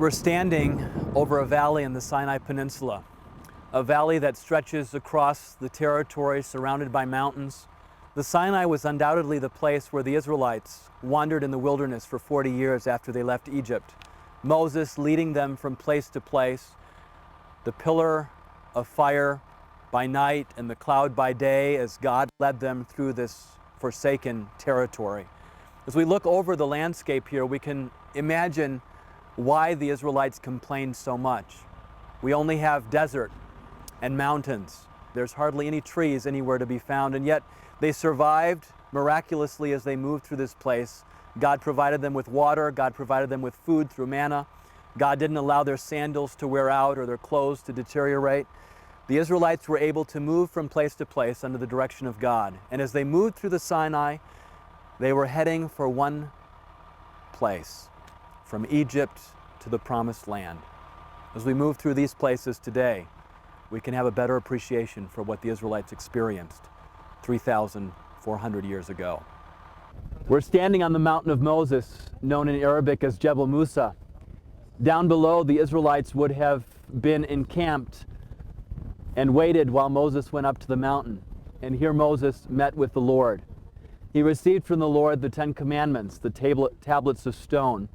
We're standing over a valley in the Sinai Peninsula, a valley that stretches across the territory surrounded by mountains. The Sinai was undoubtedly the place where the Israelites wandered in the wilderness for 40 years after they left Egypt. Moses leading them from place to place, the pillar of fire by night and the cloud by day as God led them through this forsaken territory. As we look over the landscape here, we can imagine why the Israelites complained so much. We only have desert and mountains. There's hardly any trees anywhere to be found, and yet they survived miraculously as they moved through this place. God provided them with water, God provided them with food through manna. God didn't allow their sandals to wear out or their clothes to deteriorate. The Israelites were able to move from place to place under the direction of God. And as they moved through the Sinai, they were heading for one place, from Egypt to the Promised Land. As we move through these places today, we can have a better appreciation for what the Israelites experienced 3,400 years ago. We're standing on the mountain of Moses, known in Arabic as Jebel Musa. Down below, the Israelites would have been encamped and waited while Moses went up to the mountain. And here Moses met with the Lord. He received from the Lord the 10 Commandments, the tablets of stone,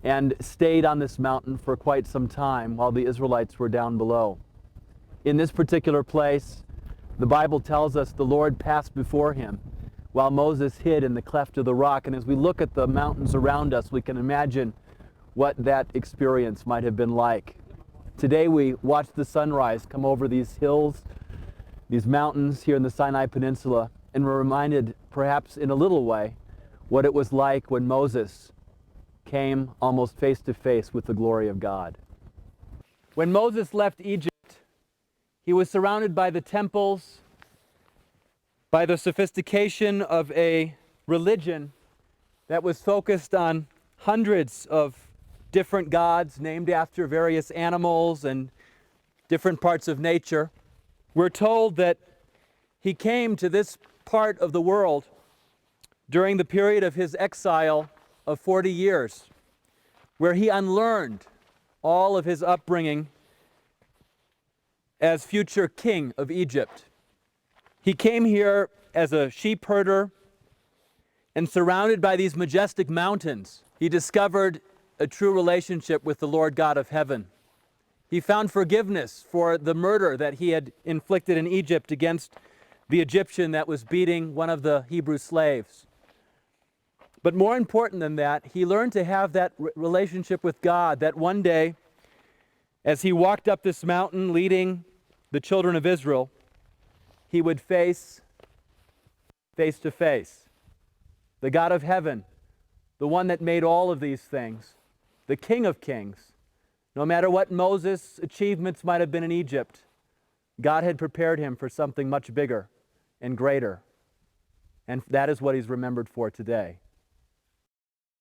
and stayed on this mountain for quite some time while the Israelites were down below. In this particular place, the Bible tells us the Lord passed before him while Moses hid in the cleft of the rock. And as we look at the mountains around us, we can imagine what that experience might have been like. Today we watch the sunrise come over these hills, these mountains here in the Sinai Peninsula, and we're reminded, perhaps in a little way, what it was like when Moses came almost face to face with the glory of God. When Moses left Egypt, he was surrounded by the temples, by the sophistication of a religion that was focused on hundreds of different gods named after various animals and different parts of nature. We're told that he came to this part of the world during the period of his exile of 40 years, where he unlearned all of his upbringing as future king of Egypt. He came here as a sheep herder, and surrounded by these majestic mountains, he discovered a true relationship with the Lord God of heaven. He found forgiveness for the murder that he had inflicted in Egypt against the Egyptian that was beating one of the Hebrew slaves. But more important than that, he learned to have that relationship with God, that one day, as he walked up this mountain leading the children of Israel, he would face to face the God of heaven, the one that made all of these things, the King of Kings. No matter what Moses' achievements might have been in Egypt, God had prepared him for something much bigger and greater. And that is what he's remembered for today.